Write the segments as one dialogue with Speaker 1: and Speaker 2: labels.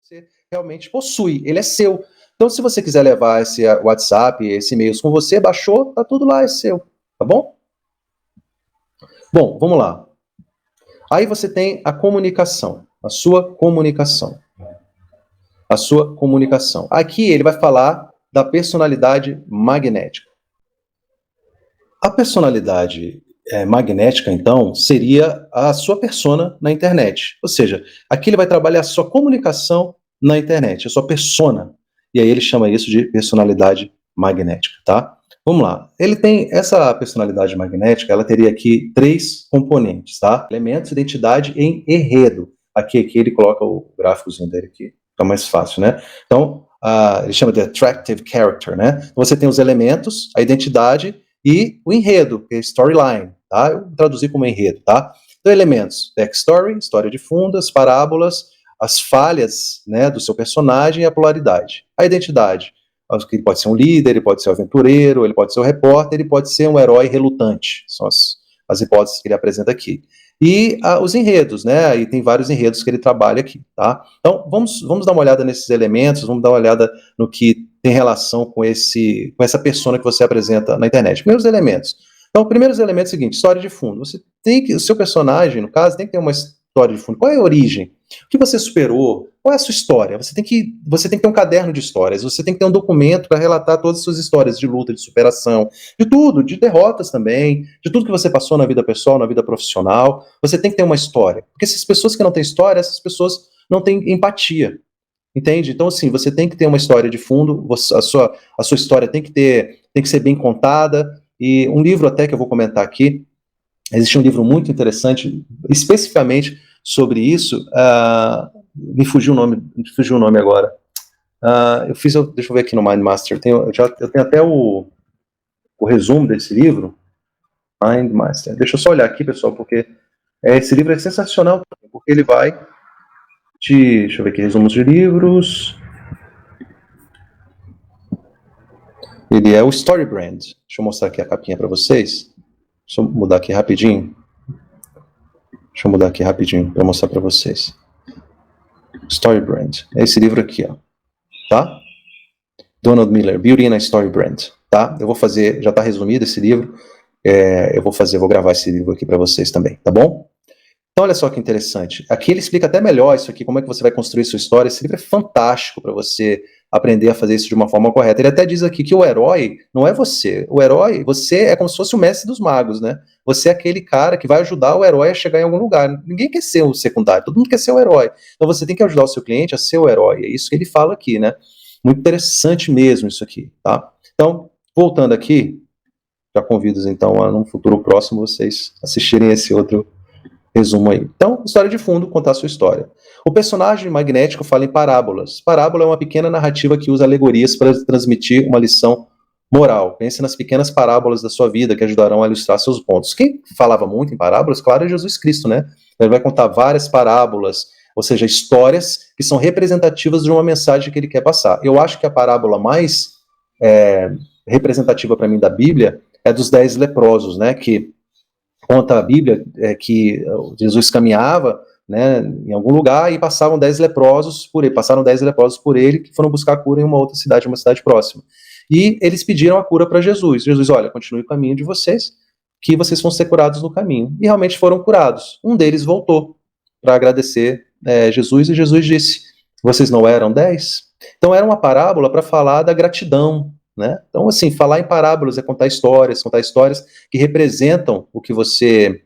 Speaker 1: você realmente possui, ele é seu. Então, se você quiser levar esse WhatsApp, esse e-mails com você, baixou, tá tudo lá, é seu, tá bom? Bom, vamos lá. Aí você tem a comunicação, a sua comunicação. A sua comunicação. Aqui ele vai falar da personalidade magnética. A personalidade magnética, então, seria a sua persona na internet. Ou seja, aqui ele vai trabalhar a sua comunicação na internet, a sua persona. E aí ele chama isso de personalidade magnética, tá? Vamos lá. Ele tem essa personalidade magnética, ela teria aqui 3 componentes, tá? Elementos, identidade e enredo. Aqui ele coloca o gráficozinho dele aqui, fica mais fácil, né? Então, ele chama de attractive character, né? Então, você tem os elementos, a identidade e o enredo, que é storyline, tá? Eu traduzi como enredo, tá? Então, elementos, backstory, história de fundo, as parábolas, as falhas, né, do seu personagem e a polaridade. A identidade, ele pode ser um líder, ele pode ser um aventureiro, ele pode ser um repórter, ele pode ser um herói relutante. São as hipóteses que ele apresenta aqui. E os enredos, né? Aí tem vários enredos que ele trabalha aqui, tá? Então, vamos dar uma olhada nesses elementos, vamos dar uma olhada no que tem relação com essa persona que você apresenta na internet. Primeiros elementos. Então, primeiros elementos é o seguinte, história de fundo. O seu personagem, no caso, tem que ter uma história de fundo. Qual é a origem? O que você superou? Qual é a sua história? Você tem que ter um caderno de histórias, você tem que ter um documento para relatar todas as suas histórias de luta, de superação, de tudo, de derrotas também, de tudo que você passou na vida pessoal, na vida profissional. Você tem que ter uma história. Porque essas pessoas que não têm história, essas pessoas não têm empatia. Entende? Então, assim, você tem que ter uma história de fundo, a sua história tem que ser bem contada. E um livro até que eu vou comentar aqui, existe um livro muito interessante, especificamente sobre isso, me fugiu o nome agora. Deixa eu ver aqui no Mindmaster, eu tenho até o resumo desse livro, Mindmaster. Deixa eu só olhar aqui, pessoal, porque esse livro é sensacional, porque ele vai deixa eu ver aqui, resumos de livros. Ele é o Story Brand. Deixa eu mostrar aqui a capinha para vocês. Deixa eu mudar aqui rapidinho para mostrar para vocês. Story Brand. É esse livro aqui, ó. Tá? Donald Miller, Beauty in a Story Brand. Tá? Eu vou fazer, já está resumido esse livro. Vou gravar esse livro aqui para vocês também, tá bom? Então, olha só que interessante. Aqui ele explica até melhor isso aqui, como é que você vai construir sua história. Esse livro é fantástico para você aprender a fazer isso de uma forma correta. Ele até diz aqui que o herói não é você. O herói, você é como se fosse o mestre dos magos, né? Você é aquele cara que vai ajudar o herói a chegar em algum lugar. Ninguém quer ser o secundário, todo mundo quer ser o herói. Então você tem que ajudar o seu cliente a ser o herói. É isso que ele fala aqui, né? Muito interessante mesmo isso aqui, tá? Então, voltando aqui, já convido então a num futuro próximo vocês assistirem esse outro resumo aí. Então, história de fundo, contar a sua história. O personagem magnético fala em parábolas. Parábola é uma pequena narrativa que usa alegorias para transmitir uma lição moral. Pense nas pequenas parábolas da sua vida que ajudarão a ilustrar seus pontos. Quem falava muito em parábolas, claro, é Jesus Cristo, né? Ele vai contar várias parábolas, ou seja, histórias que são representativas de uma mensagem que ele quer passar. Eu acho que a parábola mais representativa para mim da Bíblia é dos 10 leprosos, né? Que conta a Bíblia que Jesus caminhava, né, em algum lugar e passaram 10 leprosos por ele, que foram buscar a cura em uma outra cidade, uma cidade próxima. E eles pediram a cura para Jesus. Jesus, olha, continue o caminho de vocês, que vocês vão ser curados no caminho. E realmente foram curados. Um deles voltou para agradecer Jesus, e Jesus disse, vocês não eram 10? Então era uma parábola para falar da gratidão, né? Então, assim, falar em parábolas é contar histórias que representam o que você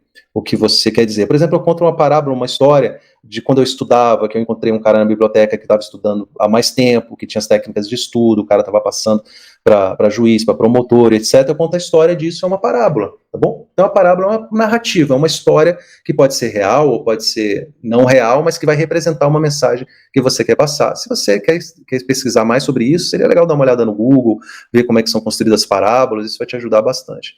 Speaker 1: quer dizer. Por exemplo, eu conto uma parábola, uma história de quando eu estudava, que eu encontrei um cara na biblioteca que estava estudando há mais tempo, que tinha as técnicas de estudo, o cara estava passando para juiz, para promotor, etc. Eu conto a história disso, é uma parábola, tá bom? Então, a parábola é uma narrativa, é uma história que pode ser real ou pode ser não real, mas que vai representar uma mensagem que você quer passar. Se você quer pesquisar mais sobre isso, seria legal dar uma olhada no Google, ver como é que são construídas as parábolas, isso vai te ajudar bastante.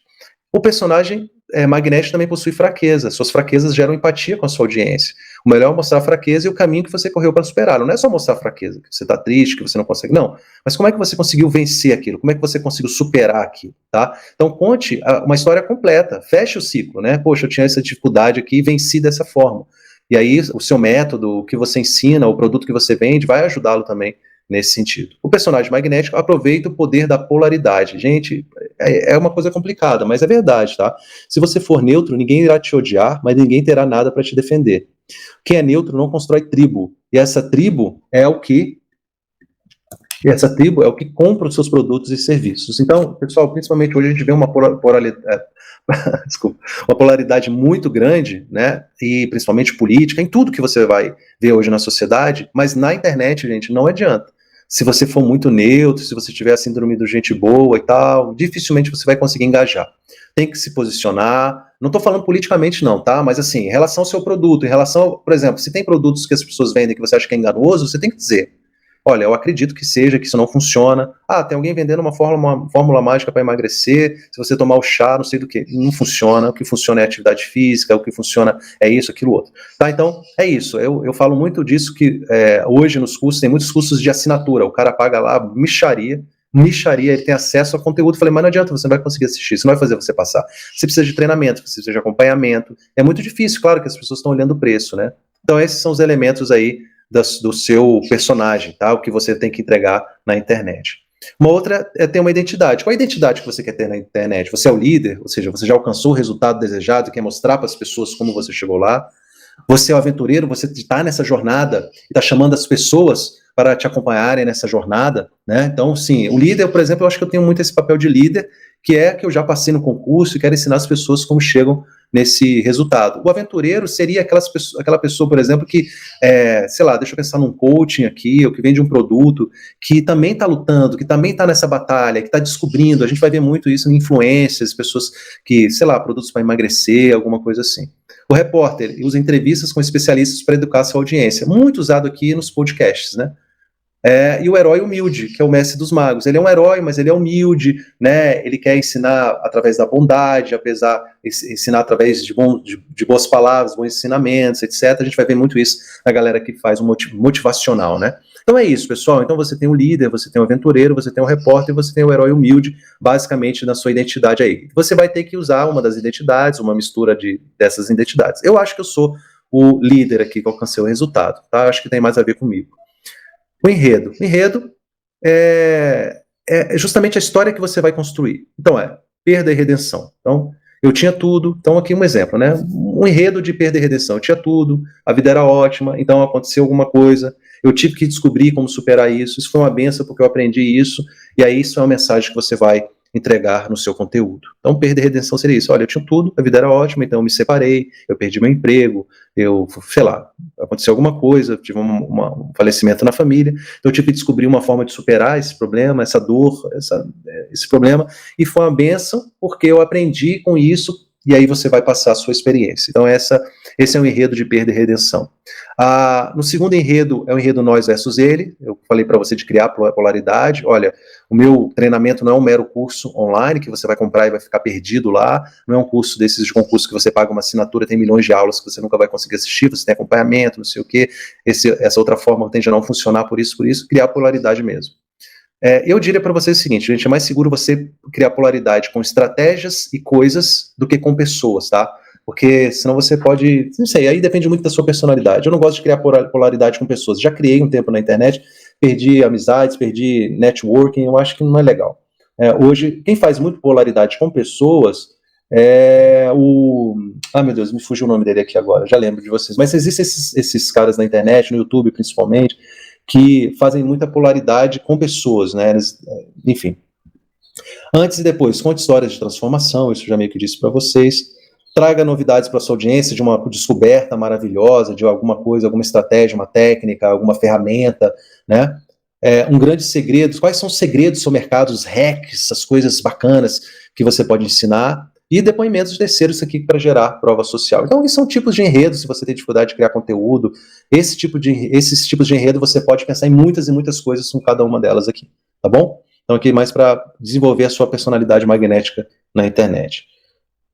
Speaker 1: O personagem magnético também possui fraqueza. Suas fraquezas geram empatia com a sua audiência. O melhor é mostrar a fraqueza e o caminho que você correu para superá-lo. Não é só mostrar a fraqueza, que você está triste, que você não consegue, não. Mas como é que você conseguiu vencer aquilo? Como é que você conseguiu superar aquilo? Tá? Então conte uma história completa, feche o ciclo, né? Poxa, eu tinha essa dificuldade aqui e venci dessa forma. E aí o seu método, o que você ensina, o produto que você vende, vai ajudá-lo também nesse sentido. O personagem magnético aproveita o poder da polaridade. Gente, é uma coisa complicada, mas é verdade, tá? Se você for neutro, ninguém irá te odiar, mas ninguém terá nada para te defender. Quem é neutro não constrói tribo. E essa tribo é o que compra os seus produtos e serviços. Então, pessoal, principalmente hoje a gente vê uma uma polaridade muito grande, né, e principalmente política, em tudo que você vai ver hoje na sociedade, mas na internet, gente, não adianta. Se você for muito neutro, se você tiver a síndrome do gente boa e tal, dificilmente você vai conseguir engajar. Tem que se posicionar, não estou falando politicamente não, tá, mas assim, em relação ao seu produto, em relação, por exemplo, se tem produtos que as pessoas vendem que você acha que é enganoso, você tem que dizer, olha, eu acredito que seja, que isso não funciona. Ah, tem alguém vendendo uma fórmula mágica para emagrecer, se você tomar o chá, não sei do que. Não funciona, o que funciona é atividade física, o que funciona é isso, aquilo, outro. Tá, então, é isso. Eu falo muito disso que hoje nos cursos, tem muitos cursos de assinatura, o cara paga lá, micharia, ele tem acesso ao conteúdo. Eu falei, mas não adianta, você não vai conseguir assistir, isso não vai fazer você passar. Você precisa de treinamento, você precisa de acompanhamento. É muito difícil, claro que as pessoas estão olhando o preço, né? Então, esses são os elementos aí do seu personagem, tá? O que você tem que entregar na internet. Uma outra é ter uma identidade. Qual é a identidade que você quer ter na internet? Você é o líder, ou seja, você já alcançou o resultado desejado, quer mostrar para as pessoas como você chegou lá. Você é o aventureiro, você está nessa jornada e está chamando as pessoas para te acompanharem nessa jornada, né? Então, sim, o líder, por exemplo, eu acho que eu tenho muito esse papel de líder, que eu já passei no concurso e quero ensinar as pessoas como chegam nesse resultado. O aventureiro seria aquela pessoa, por exemplo, que, sei lá, deixa eu pensar num coaching aqui, ou que vende um produto, que também está lutando, que também está nessa batalha, que está descobrindo. A gente vai ver muito isso em influências, pessoas que, sei lá, produtos para emagrecer, alguma coisa assim. O repórter usa entrevistas com especialistas para educar a sua audiência, muito usado aqui nos podcasts, né? E o herói humilde, que é o mestre dos magos. Ele é um herói, mas ele é humilde, né? Ele quer ensinar através da bondade, ensinar através de boas palavras, bons ensinamentos, etc. A gente vai ver muito isso na galera que faz o motivacional, né? Então é isso, pessoal. Então você tem o líder, você tem o aventureiro, você tem o repórter, você tem o herói humilde, basicamente na sua identidade aí. Você vai ter que usar uma das identidades, uma mistura dessas identidades. Eu acho que eu sou o líder aqui que alcancei o resultado, tá? Eu acho que tem mais a ver comigo. O enredo. O enredo é justamente a história que você vai construir. Então perda e redenção. Então, eu tinha tudo. Então, aqui um exemplo, né? Um enredo de perda e redenção. Eu tinha tudo, a vida era ótima, então aconteceu alguma coisa, eu tive que descobrir como superar isso. Isso foi uma benção porque eu aprendi isso, e aí isso é uma mensagem que você vai entregar no seu conteúdo. Então, perda e redenção seria isso. Olha, eu tinha tudo, a vida era ótima, então eu me separei, eu perdi meu emprego, sei lá, aconteceu alguma coisa, tive um falecimento na família, então eu tive que descobrir uma forma de superar esse problema, essa dor, esse problema, e foi uma bênção, porque eu aprendi com isso, e aí você vai passar a sua experiência. Então esse é um enredo de perda e redenção. No segundo enredo, é o enredo nós versus ele. Eu falei para você de criar polaridade. Olha, o meu treinamento não é um mero curso online que você vai comprar e vai ficar perdido lá, não é um curso desses de concurso que você paga uma assinatura, tem milhões de aulas que você nunca vai conseguir assistir, você tem acompanhamento, não sei o quê, essa outra forma tende a não funcionar por isso, criar polaridade mesmo. Eu diria para vocês o seguinte, gente, é mais seguro você criar polaridade com estratégias e coisas do que com pessoas, tá? Porque senão você pode, não sei, aí depende muito da sua personalidade. Eu não gosto de criar polaridade com pessoas. Já criei um tempo na internet, perdi amizades, perdi networking, eu acho que não é legal. Hoje, quem faz muito polaridade com pessoas é o... meu Deus, me fugiu o nome dele aqui agora, já lembro de vocês. Mas existem esses caras na internet, no YouTube principalmente, que fazem muita polaridade com pessoas, né? Enfim. Antes e depois, conte histórias de transformação, isso eu já meio que disse para vocês. Traga novidades para sua audiência de uma descoberta maravilhosa, de alguma coisa, alguma estratégia, uma técnica, alguma ferramenta, né? Um grande segredo. Quais são os segredos do seu mercado, os hacks, essas coisas bacanas que você pode ensinar? E depoimentos de terceiros aqui para gerar prova social. Então, esses são tipos de enredo, se você tem dificuldade de criar conteúdo, esses tipos de enredo você pode pensar em muitas e muitas coisas com cada uma delas aqui, tá bom? Então, aqui mais para desenvolver a sua personalidade magnética na internet.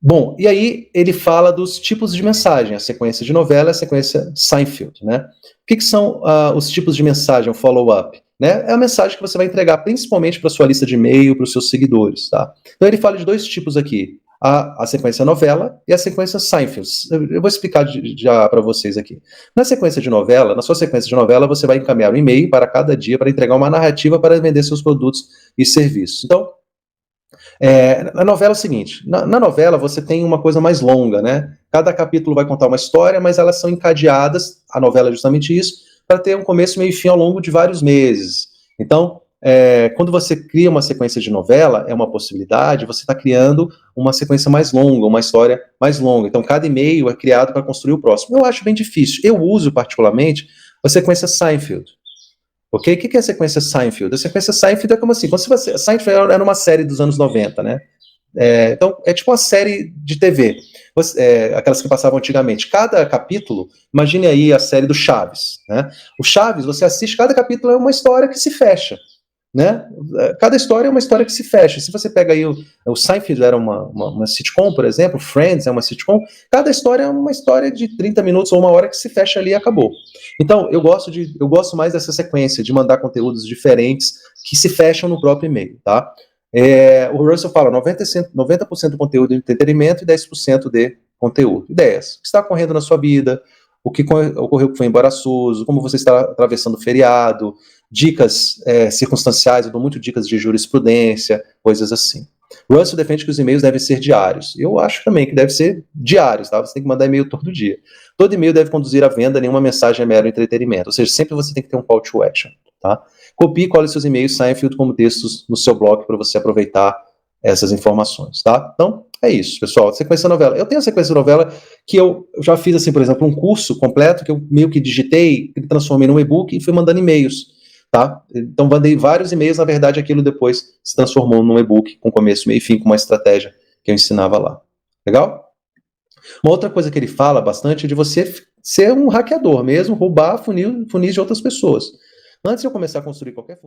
Speaker 1: Bom, e aí ele fala dos tipos de mensagem, a sequência de novela e a sequência Seinfeld, né? O que são os tipos de mensagem, o follow-up? Né? É a mensagem que você vai entregar principalmente para a sua lista de e-mail, para os seus seguidores, tá? Então ele fala de dois tipos aqui. a sequência novela e a sequência Seinfeld. Eu vou explicar já para vocês aqui. Na sequência de novela, na sua sequência de novela, você vai encaminhar um e-mail para cada dia para entregar uma narrativa para vender seus produtos e serviços. Então, na novela é o seguinte, na novela você tem uma coisa mais longa, né? Cada capítulo vai contar uma história, mas elas são encadeadas, a novela é justamente isso, para ter um começo, meio e fim ao longo de vários meses. Então, quando você cria uma sequência de novela, é uma possibilidade, você está criando uma sequência mais longa, uma história mais longa. Então, cada e-mail é criado para construir o próximo. Eu acho bem difícil. Eu uso, particularmente, a sequência Seinfeld. Ok? O que é a sequência Seinfeld? A sequência Seinfeld é como assim, quando você, Seinfeld era uma série dos anos 90, né? Então, é tipo uma série de TV, aquelas que passavam antigamente. Cada capítulo, imagine aí a série do Chaves, né? O Chaves, você assiste, cada capítulo é uma história que se fecha, né? Cada história é uma história que se fecha. Se você pega aí o Seinfeld era uma sitcom, por exemplo, Friends é uma sitcom, cada história é uma história de 30 minutos ou uma hora que se fecha ali e acabou. Então, eu gosto mais dessa sequência, de mandar conteúdos diferentes que se fecham no próprio e-mail, tá? O Russell fala 90% do conteúdo de entretenimento e 10% de conteúdo. Ideias. O que está ocorrendo na sua vida, o que ocorreu que foi embaraçoso, como você está atravessando o feriado, dicas circunstanciais, eu dou muito dicas de jurisprudência, coisas assim. Russell defende que os e-mails devem ser diários. Eu acho também que deve ser diários, tá? Você tem que mandar e-mail todo dia. Todo e-mail deve conduzir à venda, nenhuma mensagem é mero entretenimento. Ou seja, sempre você tem que ter um call to action, tá? Copie e cole seus e-mails Seinfeld como textos no seu blog para você aproveitar essas informações, tá? Então, é isso, pessoal. Sequência novela. Eu tenho a sequência novela que eu já fiz, assim, por exemplo, um curso completo que eu meio que digitei, transformei num e-book e fui mandando e-mails, tá? Então, mandei vários e-mails, na verdade, aquilo depois se transformou num e-book com começo, meio e fim, com uma estratégia que eu ensinava lá. Legal? Uma outra coisa que ele fala bastante é de você ser um hackeador mesmo, roubar funis de outras pessoas. Antes de eu começar a construir qualquer